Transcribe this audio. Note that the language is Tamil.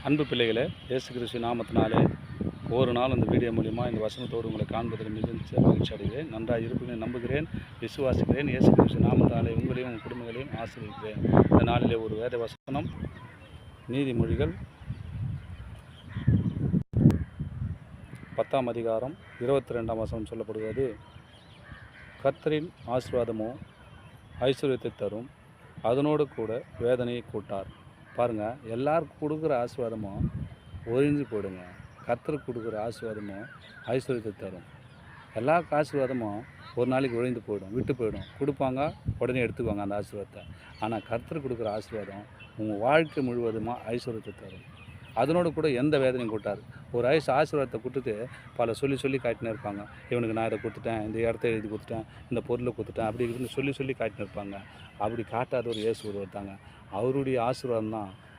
அன்பு பிள்ளைகளே, இயேசு கிறிஸ்து நாமத்தினாலே ஒரு நாள் இந்த வீடியோ மூலிமா இந்த வசனத்தோடு உங்களை காண்பதில் மிகுந்த மகிழ்ச்சி அடைகிறேன். நன்றாக இருப்பீங்கன்னு நம்புகிறேன், விசுவாசிக்கிறேன். இயேசு கிறிஸ்து நாமத்தினாலே உங்களையும் உங்கள் குடும்பங்களையும் ஆசீர்வதிக்கிறேன். இந்த நாளிலே ஒரு வேத வசனம், நீதிமொழிகள் 10ஆம் அதிகாரம் 22ஆம் வசனம் சொல்லப்படுகிறது. கர்த்தரின் ஆசீர்வாதமோ ஐஸ்வர்யத்தை தரும், அதனோடு கூட வேதனையை கூட்டார். பாருங்கள், எல்லாருக்கும் கொடுக்குற ஆசீர்வாதமும் ஒழிஞ்சு போயிடுங்க. கர்த்தருக்கு கொடுக்குற ஆசீர்வாதமும் ஐஸ்வர்யத்தை தரும். எல்லா ஆசீர்வாதமும் ஒரு நாளைக்கு ஒழிந்து போயிடும், விட்டு போயிடும். கொடுப்பாங்க, உடனே எடுத்துக்குவாங்க அந்த ஆசீர்வாதத்தை. ஆனால் கர்த்தருக்கு கொடுக்குற ஆசீர்வாதம் உங்கள் வாழ்க்கை முழுவதுமாக ஐஸ்வர்யத்தை தரும். அதனோடு கூட எந்த வேதனையும் கூட்டாது. ஒரு ஆசீர்வாதத்தை கொடுத்துட்டு பல சொல்லி காட்டினே இருப்பாங்க. இவனுக்கு நான் இதை கொடுத்துட்டேன், இந்த இடத்த எழுதி கொடுத்துட்டேன், இந்த பொருளை கொடுத்துட்டேன், அப்படி இப்படின்னு சொல்லி காட்டினே இருப்பாங்க. அப்படி காட்டாத ஒரு இயேசு ஒருவர் தாங்க. அவருடைய ஆசீர்வாதம் தான்